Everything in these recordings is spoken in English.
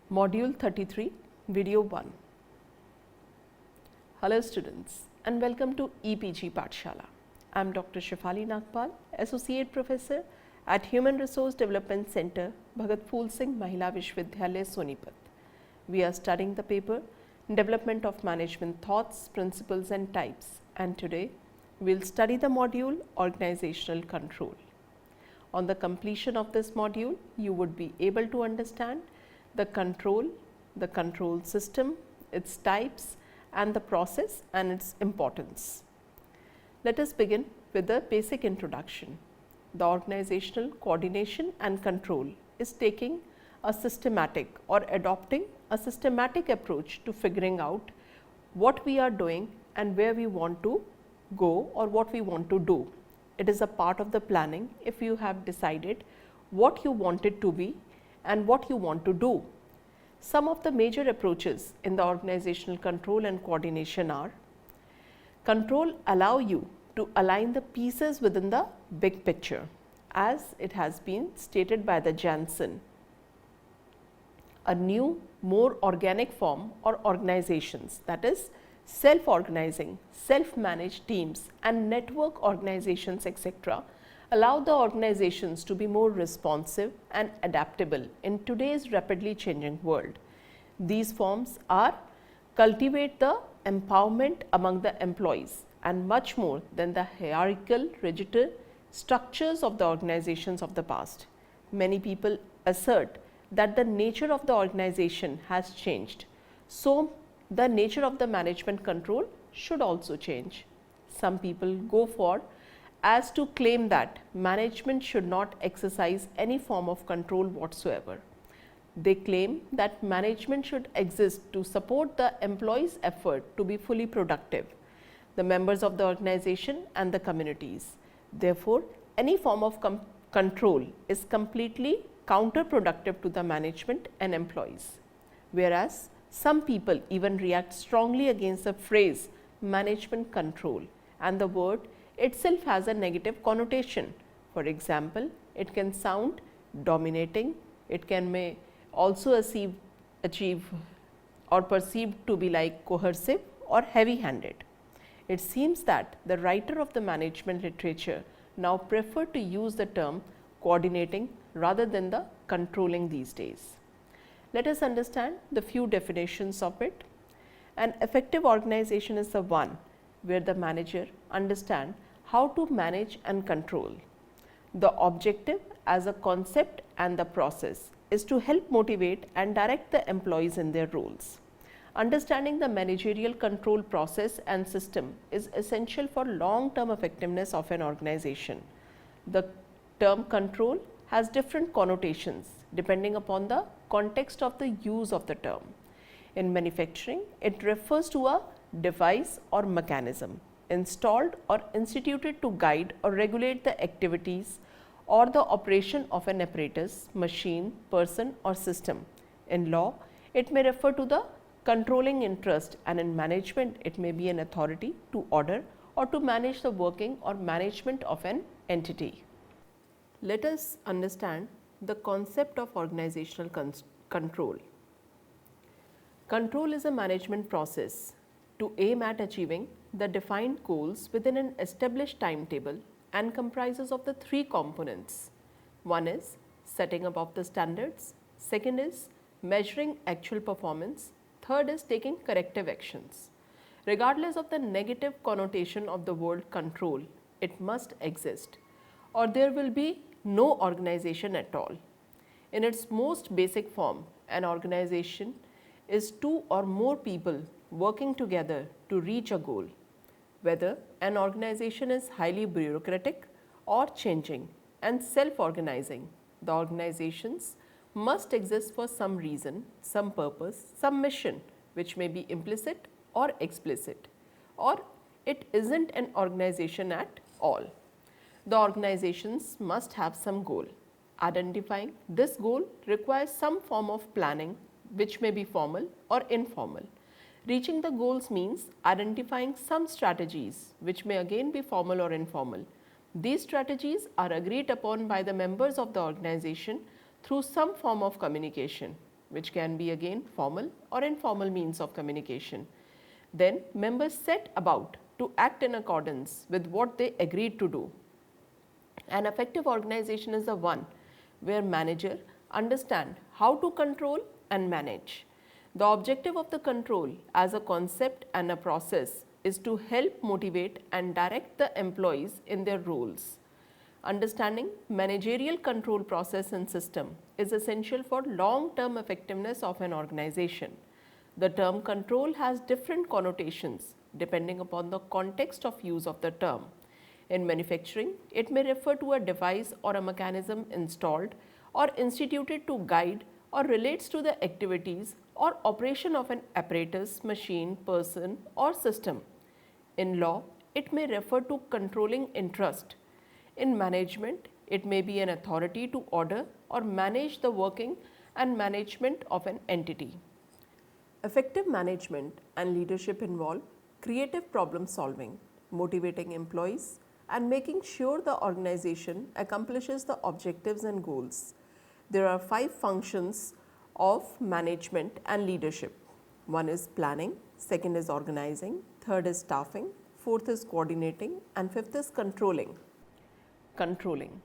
Module 33, Video 1. Hello students and welcome to EPG Pathshala. I am Dr. Shefali Nagpal, Associate Professor at Human Resource Development Center, Bhagat Phool Singh Mahila Vishwavidyalaya, Sonipat. We are studying the paper Development of Management Thoughts, Principles and Types, and today we will study the module Organizational Control. On the completion of this module, you would be able to understand the control system, its types and the process and its importance. Let us begin with the basic introduction. The organizational coordination and control is taking a systematic or adopting a systematic approach to figuring out what we are doing and where we want to go or what we want to do. It is a part of the planning if you have decided what you want it to be and what you want to do. Some of the major approaches in the organizational control and coordination are: control allow you to align the pieces within the big picture, as it has been stated by the Jansen. A new, more organic form or organizations, that is self-organizing, self-managed teams and network organizations etc. allow the organizations to be more responsive and adaptable in today's rapidly changing world. These forms are cultivate the empowerment among the employees and much more than the hierarchical rigid structures of the organizations of the past. Many people assert that the nature of the organization has changed, so the nature of the management control should also change. Some people go for as to claim that management should not exercise any form of control whatsoever. They claim that management should exist to support the employees' effort to be fully productive, the members of the organization and the communities. Therefore, any form of control is completely counterproductive to the management and employees. Whereas, some people even react strongly against the phrase management control, and the word itself has a negative connotation. For example, it can sound dominating, it may also achieve or perceived to be like coercive or heavy-handed. It seems that the writer of the management literature now prefer to use the term coordinating rather than the controlling these days. Let us understand the few definitions of it. An effective organization is the one where the manager understands how to manage and control. The objective as a concept and the process is to help motivate and direct the employees in their roles. Understanding the managerial control process and system is essential for long-term effectiveness of an organization. The term control has different connotations depending upon the context of the use of the term. In manufacturing, it refers to a device or mechanism installed or instituted to guide or regulate the activities or the operation of an apparatus, machine, person or system. In law, it may refer to the controlling interest, and in management, it may be an authority to order or to manage the working or management of an entity. Let us understand the concept of organizational control. Control is a management process to aim at achieving the defined goals within an established timetable and comprises of the three components. One is setting up of the standards, second is measuring actual performance, third is taking corrective actions. Regardless of the negative connotation of the word control, it must exist or there will be no organization at all. In its most basic form, an organization is two or more people working together to reach a goal. Whether an organization is highly bureaucratic or changing and self-organizing, the organizations must exist for some reason, some purpose, some mission, which may be implicit or explicit, or it isn't an organization at all. The organizations must have some goal. Identifying this goal requires some form of planning, which may be formal or informal. Reaching the goals means identifying some strategies, which may again be formal or informal. These strategies are agreed upon by the members of the organization through some form of communication. which can be again formal or informal means of communication. Then members set about to act in accordance with what they agreed to do. An effective organization is the one where manager understand how to control and manage. The objective of the control as a concept and a process is to help motivate and direct the employees in their roles. Understanding managerial control process and system is essential for long-term effectiveness of an organization. The term control has different connotations depending upon the context of use of the term. In manufacturing, it may refer to a device or a mechanism installed or instituted to guide or relates to the activities or operation of an apparatus, machine, person or system. In law, it may refer to controlling interest. In management, it may be an authority to order or manage the working and management of an entity. Effective management and leadership involve creative problem solving, motivating employees, and making sure the organization accomplishes the objectives and goals. There are 5 functions of management and leadership. One is planning, second is organizing, third is staffing, fourth is coordinating, and fifth is controlling. Controlling.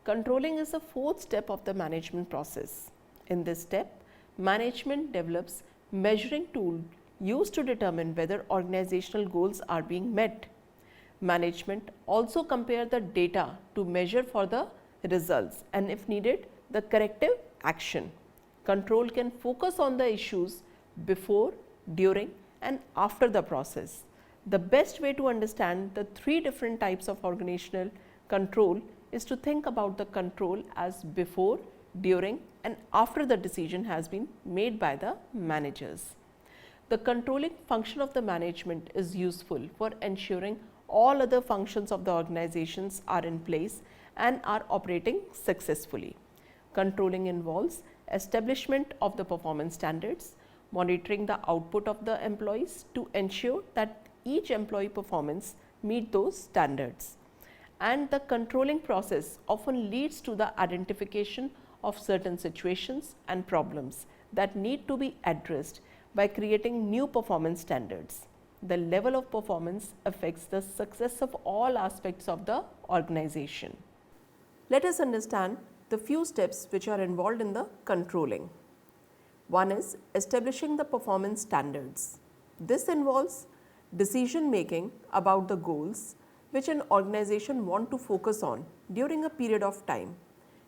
Controlling is the 4th step of the management process. In this step, management develops measuring tool used to determine whether organizational goals are being met. Management also compare the data to measure for the results and if needed the corrective action. Control can focus on the issues before, during and after the process. The best way to understand the 3 different types of organizational control is to think about the control as before, during and after the decision has been made by the managers. The controlling function of the management is useful for ensuring all other functions of the organizations are in place and are operating successfully. Controlling involves establishment of the performance standards, monitoring the output of the employees to ensure that each employee performance meet those standards. And the controlling process often leads to the identification of certain situations and problems that need to be addressed by creating new performance standards. The level of performance affects the success of all aspects of the organization. Let us understand the few steps which are involved in the controlling. One is establishing the performance standards. This involves decision making about the goals which an organization want to focus on during a period of time.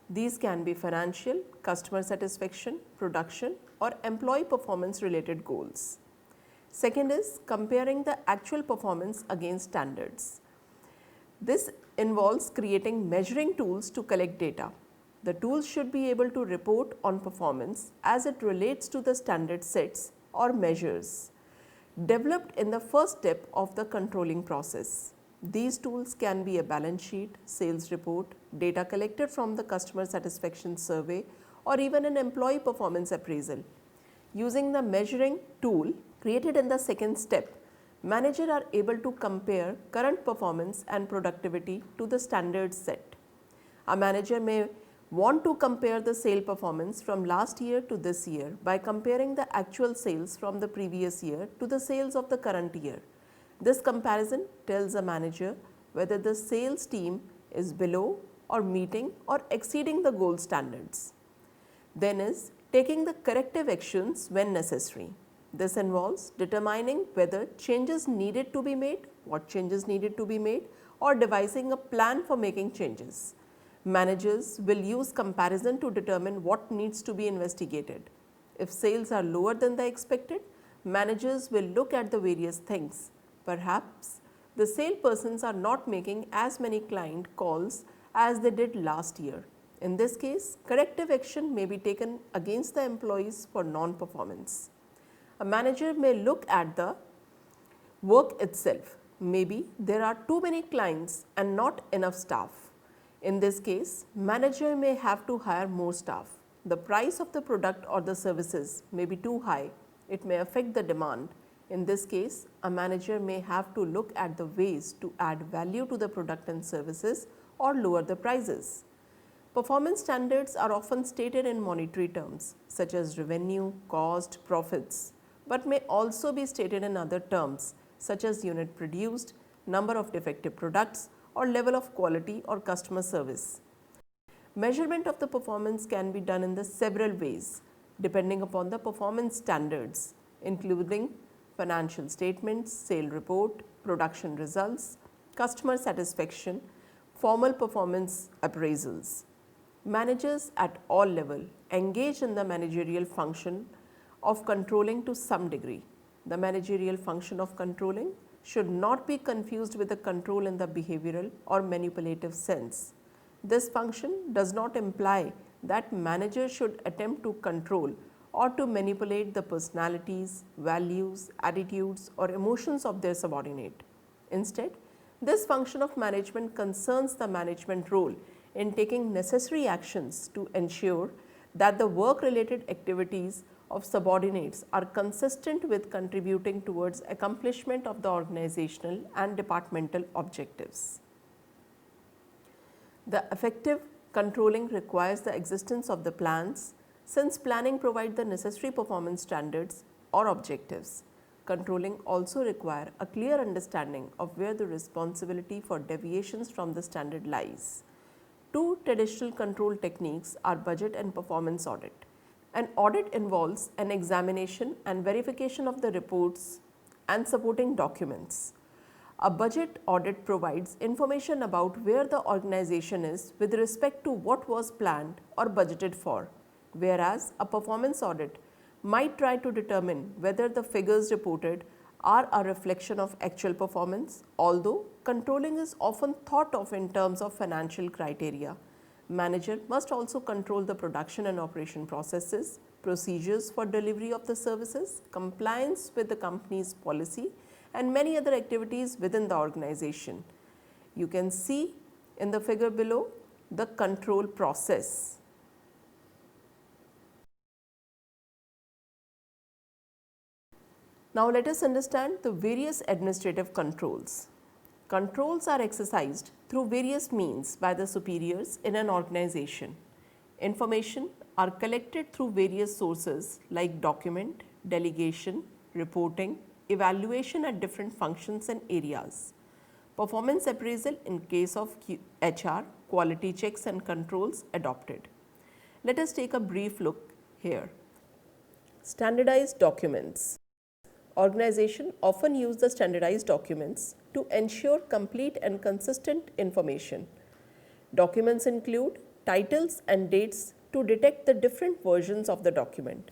These can be financial, customer satisfaction, production or employee performance related goals. Second is comparing the actual performance against standards. This involves creating measuring tools to collect data. The tools should be able to report on performance as it relates to the standard sets or measures developed in the first step of the controlling process. These tools can be a balance sheet, sales report, data collected from the customer satisfaction survey or even an employee performance appraisal. Using the measuring tool created in the second step, managers are able to compare current performance and productivity to the standard set. A manager may want to compare the sale performance from last year to this year by comparing the actual sales from the previous year to the sales of the current year. This comparison tells a manager whether the sales team is below or meeting or exceeding the goal standards. Then is taking the corrective actions when necessary. This involves determining whether changes needed to be made, what changes needed to be made, or devising a plan for making changes. Managers will use comparison to determine what needs to be investigated. If sales are lower than the expected, managers will look at the various things. Perhaps the salespersons are not making as many client calls as they did last year. In this case, corrective action may be taken against the employees for non-performance. A manager may look at the work itself. Maybe there are too many clients and not enough staff. In this case, manager may have to hire more staff. The price of the product or the services may be too high. It may affect the demand. In this case, a manager may have to look at the ways to add value to the product and services or lower the prices. Performance standards are often stated in monetary terms such as revenue, cost, profits, but may also be stated in other terms such as unit produced, number of defective products, or level of quality or customer service. Measurement of the performance can be done in the several ways depending upon the performance standards, including financial statements, sale report, production results, customer satisfaction, formal performance appraisals. Managers at all level engage in the managerial function of controlling to some degree. The managerial function of controlling should not be confused with the control in the behavioral or manipulative sense. This function does not imply that managers should attempt to control or to manipulate the personalities, values, attitudes or emotions of their subordinate. Instead, this function of management concerns the management role in taking necessary actions to ensure that the work-related activities of subordinates are consistent with contributing towards accomplishment of the organizational and departmental objectives. The effective controlling requires the existence of the plans, since planning provides the necessary performance standards or objectives. Controlling also requires a clear understanding of where the responsibility for deviations from the standard lies. Two traditional control techniques are budget and performance audit. An audit involves an examination and verification of the reports and supporting documents. A budget audit provides information about where the organization is with respect to what was planned or budgeted for, whereas a performance audit might try to determine whether the figures reported are a reflection of actual performance. Although controlling is often thought of in terms of financial criteria, manager must also control the production and operation processes, procedures for delivery of the services, compliance with the company's policy, and many other activities within the organization. You can see in the figure below the control process. Now let us understand the various administrative controls. Controls are exercised through various means by the superiors in an organization. Information are collected through various sources like document, delegation, reporting, evaluation at different functions and areas. Performance appraisal in case of HR, quality checks and controls adopted. Let us take a brief look here. Standardized documents. Organizations often use the standardized documents to ensure complete and consistent information. Documents include titles and dates to detect the different versions of the document.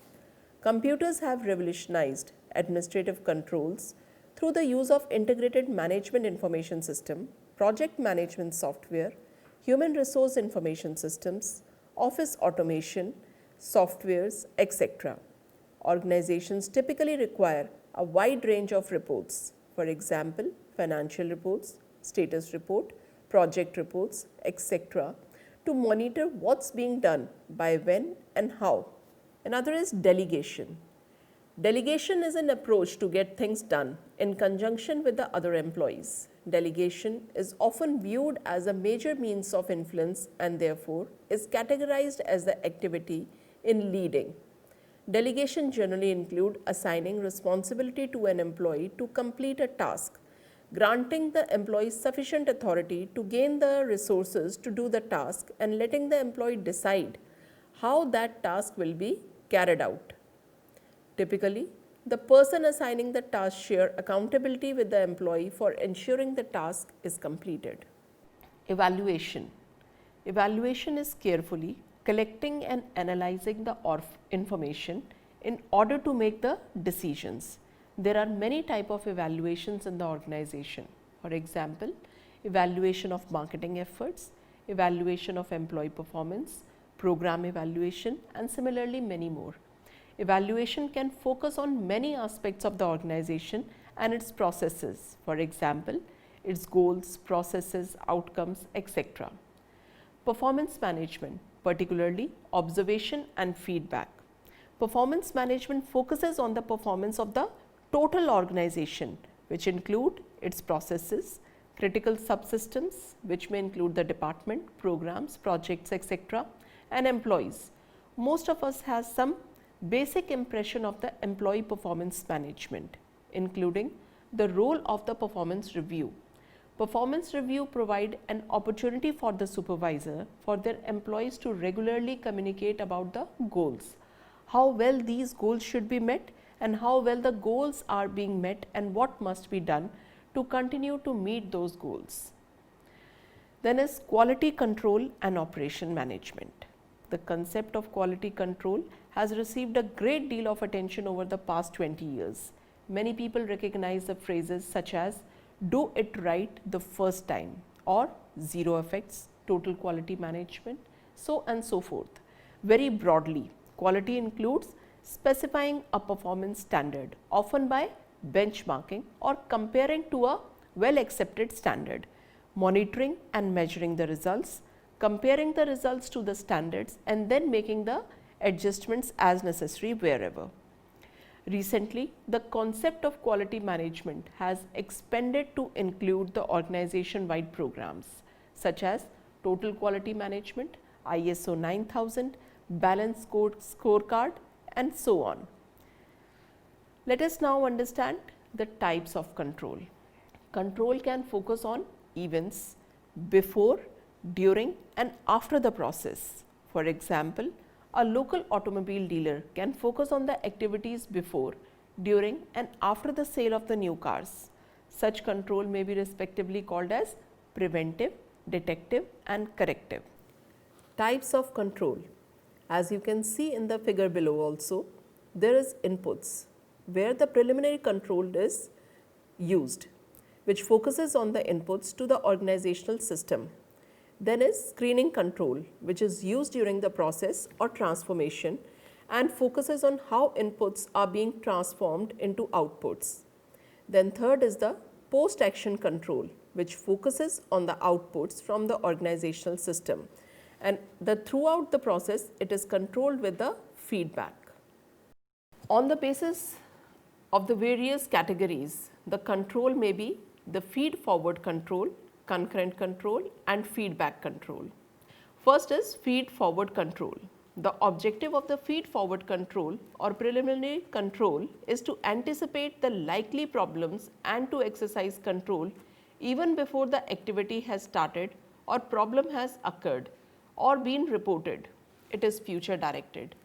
Computers have revolutionized administrative controls through the use of integrated management information system, project management software, human resource information systems, office automation, softwares, etc. Organizations typically require a wide range of reports, for example, financial reports, status report, project reports, etc., to monitor what's being done by when and how. Another is delegation. Delegation is an approach to get things done in conjunction with the other employees. Delegation is often viewed as a major means of influence and therefore is categorized as the activity in leading. Delegation generally include assigning responsibility to an employee to complete a task, granting the employee sufficient authority to gain the resources to do the task, and letting the employee decide how that task will be carried out. Typically, the person assigning the task share accountability with the employee for ensuring the task is completed. Evaluation. Evaluation is carefully collecting and analyzing the information in order to make the decisions. There are many types of evaluations in the organization. For example, evaluation of marketing efforts, evaluation of employee performance, program evaluation, and similarly many more. Evaluation can focus on many aspects of the organization and its processes, for example, its goals, processes, outcomes, etc. Performance management, particularly observation and feedback. Performance management focuses on the performance of the total organization, which include its processes, critical subsystems, which may include the department, programs, projects, etc., and employees. Most of us has some basic impression of the employee performance management, including the role of the performance review. Performance review provide an opportunity for the supervisor for their employees to regularly communicate about the goals, how well these goals should be met and how well the goals are being met and what must be done to continue to meet those goals. Then is quality control and operation management. The concept of quality control has received a great deal of attention over the past 20 years. Many people recognize the phrases such as do it right the first time or zero effects, total quality management, so and so forth. Very broadly, quality includes specifying a performance standard, often by benchmarking or comparing to a well accepted standard, monitoring and measuring the results, comparing the results to the standards and then making the adjustments as necessary wherever. Recently, the concept of quality management has expanded to include the organization-wide programs such as total quality management, ISO 9000, balanced scorecard and so on. Let us now understand the types of control. Control can focus on events before, during and after the process. For example, a local automobile dealer can focus on the activities before, during and after the sale of the new cars. Such control may be respectively called as preventive, detective and corrective. Types of control. As you can see in the figure below also, there is inputs where the preliminary control is used, which focuses on the inputs to the organizational system. Then is screening control, which is used during the process or transformation and focuses on how inputs are being transformed into outputs. Then third is the post-action control, which focuses on the outputs from the organizational system, and throughout the process it is controlled with the feedback. On the basis of the various categories, the control may be the feed-forward control, concurrent control and feedback control. First is feed-forward control. The objective of the feed-forward control or preliminary control is to anticipate the likely problems and to exercise control even before the activity has started or problem has occurred or been reported. It is future directed.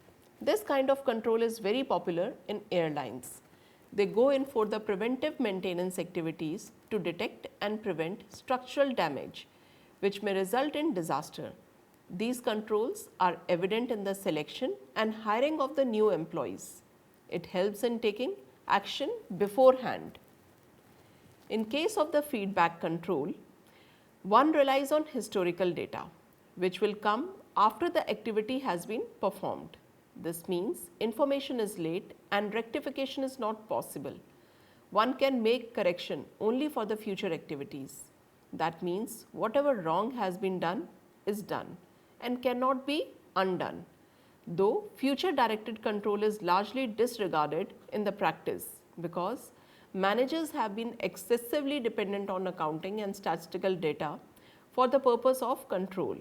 This kind of control is very popular in airlines. They go in for the preventive maintenance activities to detect and prevent structural damage, which may result in disaster. These controls are evident in the selection and hiring of the new employees. It helps in taking action beforehand. In case of the feedback control, one relies on historical data, which will come after the activity has been performed. This means information is late and rectification is not possible. One can make correction only for the future activities. That means whatever wrong has been done is done and cannot be undone. Though future directed control is largely disregarded in the practice because managers have been excessively dependent on accounting and statistical data for the purpose of control.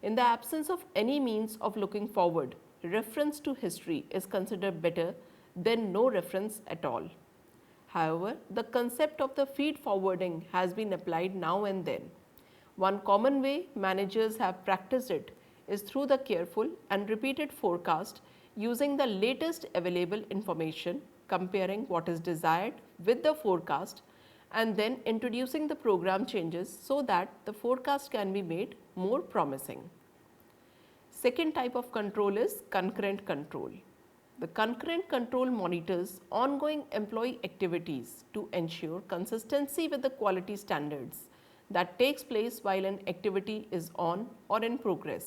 In the absence of any means of looking forward, reference to history is considered better than no reference at all. However, the concept of the feed forwarding has been applied now and then. One common way managers have practiced it is through the careful and repeated forecast using the latest available information, comparing what is desired with the forecast and then introducing the program changes so that the forecast can be made more promising. Second type of control is concurrent control. The concurrent control monitors ongoing employee activities to ensure consistency with the quality standards that takes place while an activity is on or in progress.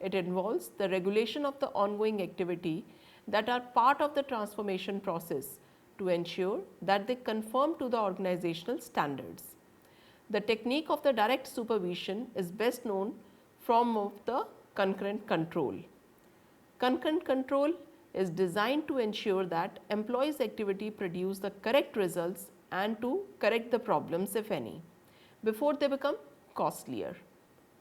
It involves the regulation of the ongoing activity that are part of the transformation process to ensure that they conform to the organizational standards. The technique of the direct supervision is best known from the concurrent control. Concurrent control is designed to ensure that employees' activity produce the correct results and to correct the problems if any. before they become costlier.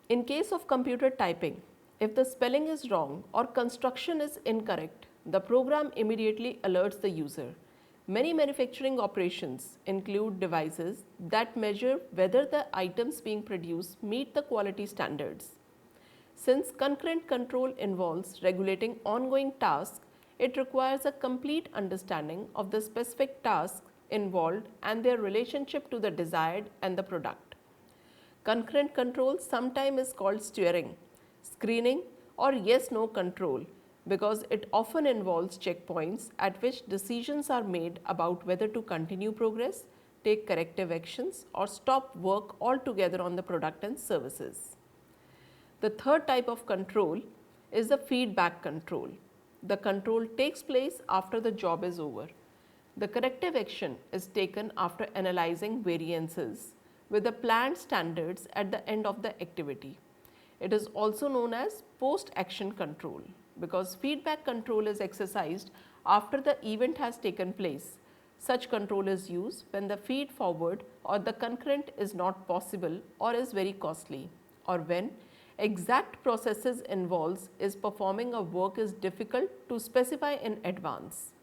In case of computer typing, if the spelling is wrong or construction is incorrect, the program immediately alerts the user. Many manufacturing operations include devices that measure whether the items being produced meet the quality standards. Since concurrent control involves regulating ongoing tasks, it requires a complete understanding of the specific tasks involved and their relationship to the desired and the product. Concurrent control sometimes is called steering, screening, or yes-no control because it often involves checkpoints at which decisions are made about whether to continue progress, take corrective actions, or stop work altogether on the product and services. The third type of control is the feedback control. The control takes place after the job is over. The corrective action is taken after analyzing variances with the planned standards at the end of the activity. It is also known as post-action control because feedback control is exercised after the event has taken place. Such control is used when the feed forward or the concurrent is not possible or is very costly, or when exact processes involved is performing a work is difficult to specify in advance.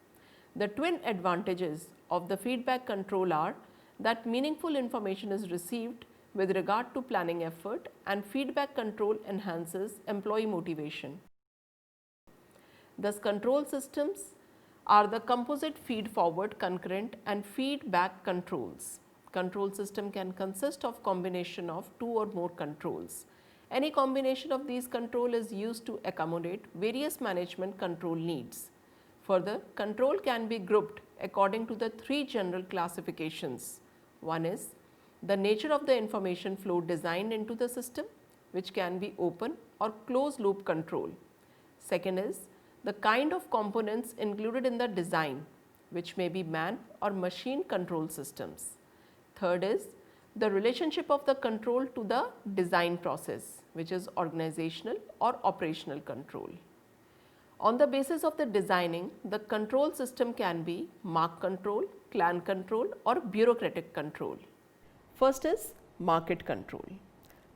The twin advantages of the feedback control are that meaningful information is received with regard to planning effort, and feedback control enhances employee motivation. Thus, control systems are the composite feed forward, concurrent and feedback controls. Control system can consist of combination of two or more controls. Any combination of these control is used to accommodate various management control needs. Further, control can be grouped according to the three general classifications. One is the nature of the information flow designed into the system, which can be open or closed loop control. Second is the kind of components included in the design, which may be man or machine control systems. Third is the relationship of the control to the design process, which is organizational or operational control. On the basis of the designing, the control system can be mark control, clan control, or bureaucratic control. First is market control.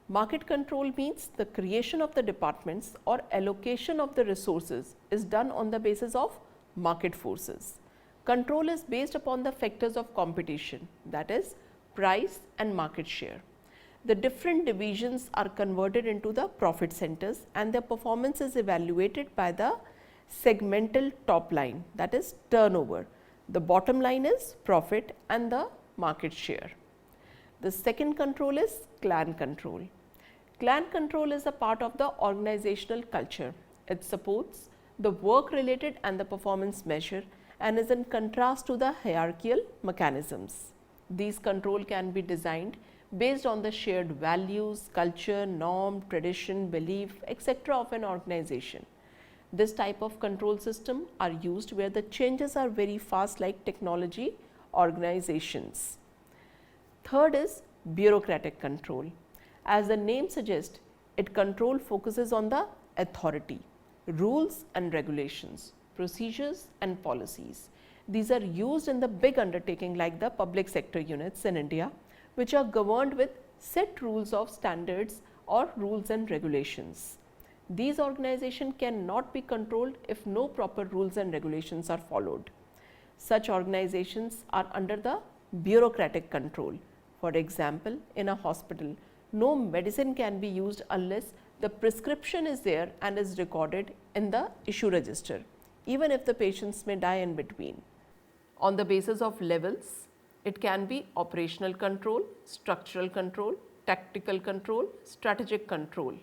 Market control means the creation of the departments or allocation of the resources is done on the basis of market forces. Control is based upon the factors of competition, that is price and market share. The different divisions are converted into the profit centers and their performance is evaluated by the segmental top line, that is turnover. The bottom line is profit and the market share. The second control is clan control. Clan control is a part of the organizational culture. It supports the work related and the performance measure and is in contrast to the hierarchical mechanisms. These control can be designed based on the shared values, culture, norm, tradition, belief, etc. of an organization. This type of control system are used where the changes are very fast, like technology organizations. Third is bureaucratic control. As the name suggests, it control focuses on the authority, rules and regulations, procedures and policies. These are used in the big undertaking like the public sector units in India, which are governed with set rules of standards or rules and regulations. These organizations cannot be controlled if no proper rules and regulations are followed. Such organizations are under the bureaucratic control. For example, in a hospital, no medicine can be used unless the prescription is there and is recorded in the issue register, even if the patients may die in between. On the basis of levels, it can be operational control, structural control, tactical control, strategic control.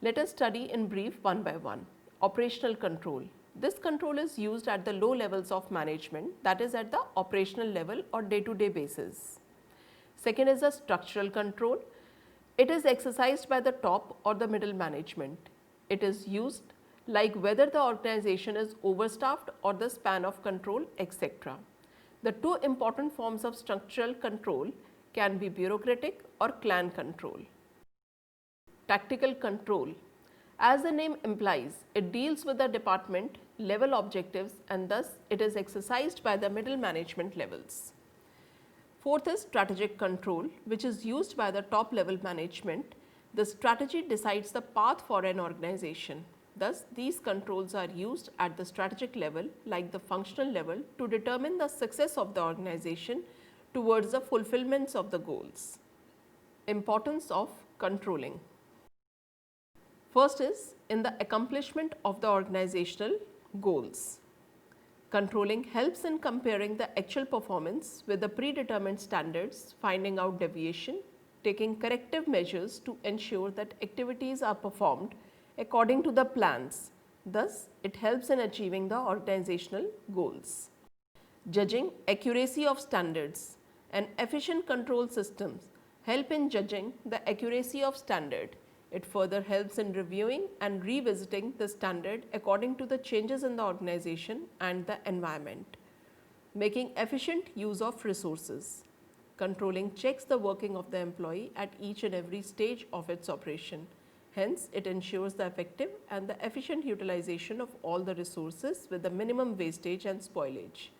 Let us study in brief one by one. Operational control. This control is used at the low levels of management, that is at the operational level or day-to-day basis. Second is the structural control. It is exercised by the top or the middle management. It is used like whether the organization is overstaffed or the span of control, etc. The two important forms of structural control can be bureaucratic or clan control. Tactical control. As the name implies, it deals with the department level objectives and thus it is exercised by the middle management levels. Fourth is strategic control, which is used by the top level management. The strategy decides the path for an organization. Thus, these controls are used at the strategic level like the functional level to determine the success of the organization towards the fulfillments of the goals. Importance of controlling. First is in the accomplishment of the organizational goals. Controlling helps in comparing the actual performance with the predetermined standards, finding out deviation, taking corrective measures to ensure that activities are performed according to the plans. Thus, it helps in achieving the organizational goals. Judging accuracy of standards and efficient control systems help in judging the accuracy of standard. It further helps in reviewing and revisiting the standard according to the changes in the organization and the environment. Making efficient use of resources. Controlling checks the working of the employee at each and every stage of its operation. Hence, it ensures the effective and the efficient utilization of all the resources with the minimum wastage and spoilage.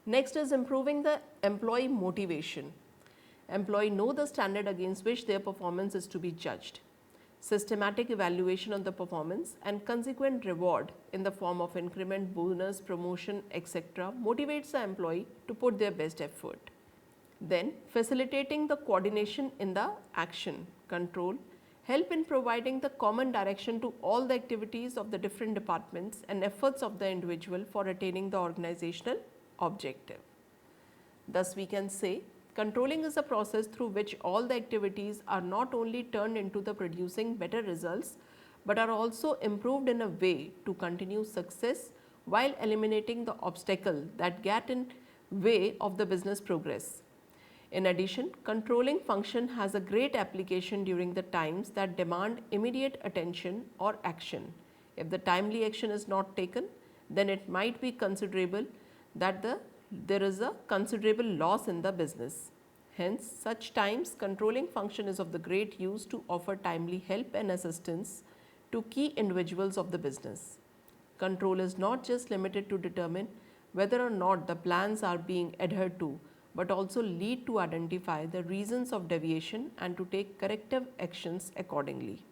Next is improving the employee motivation. Employee know the standard against which their performance is to be judged. Systematic evaluation of the performance and consequent reward in the form of increment, bonus, promotion, etc. motivates the employee to put their best effort. Then, facilitating the coordination in the action. Control help in providing the common direction to all the activities of the different departments and efforts of the individual for attaining the organizational objective. Thus, we can say controlling is a process through which all the activities are not only turned into the producing better results, but are also improved in a way to continue success while eliminating the obstacle that get in way of the business progress. In addition, controlling function has a great application during the times that demand immediate attention or action. If the timely action is not taken, then it might be considerable that there is a considerable loss in the business. Hence, such times controlling function is of the great use to offer timely help and assistance to key individuals of the business. Control is not just limited to determine whether or not the plans are being adhered to, but also lead to identify the reasons of deviation and to take corrective actions accordingly.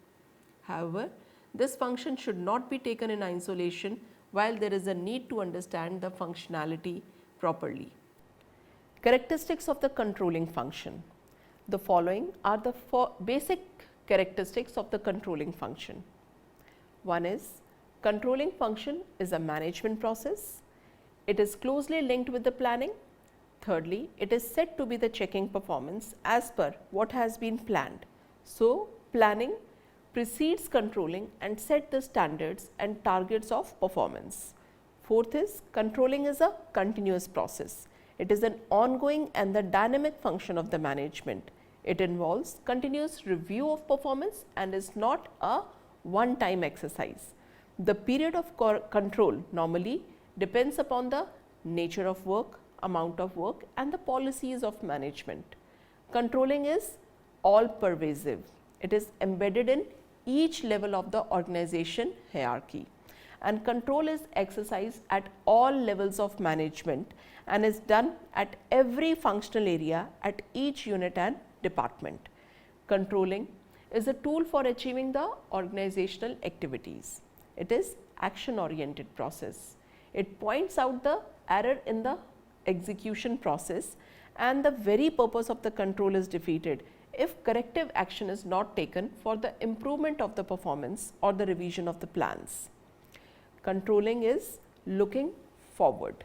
However, this function should not be taken in isolation while there is a need to understand the functionality properly. Characteristics of the controlling function. The following are the basic characteristics of the controlling function. One is controlling function is a management process. It is closely linked with the planning. Thirdly, it is said to be the checking performance as per what has been planned. So, planning precedes controlling and set the standards and targets of performance. Fourth is controlling is a continuous process. It is an ongoing and the dynamic function of the management. It involves continuous review of performance and is not a one-time exercise. The period of control normally depends upon the nature of work, amount of work and the policies of management. Controlling is all pervasive. It is embedded in each level of the organization hierarchy, and control is exercised at all levels of management and is done at every functional area at each unit and department. Controlling is a tool for achieving the organizational activities. It is action oriented process. It points out the error in the execution process, and the very purpose of the control is defeated if corrective action is not taken for the improvement of the performance or the revision of the plans. Controlling is looking forward.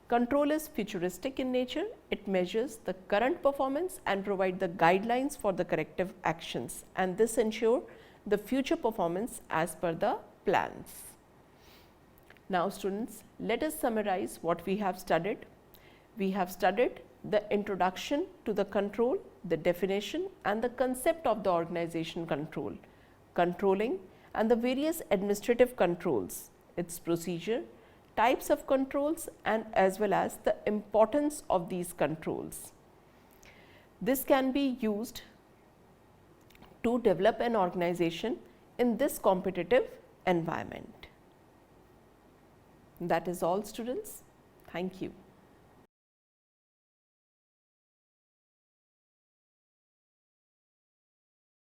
Control is futuristic in nature. It measures the current performance and provide the guidelines for the corrective actions, and this ensure the future performance as per the plans. Now students, let us summarize what we have studied. We have studied the introduction to the control, the definition and the concept of the organization control, controlling and the various administrative controls, its procedure, types of controls and as well as the importance of these controls. This can be used to develop an organization in this competitive environment. That is all students. Thank you.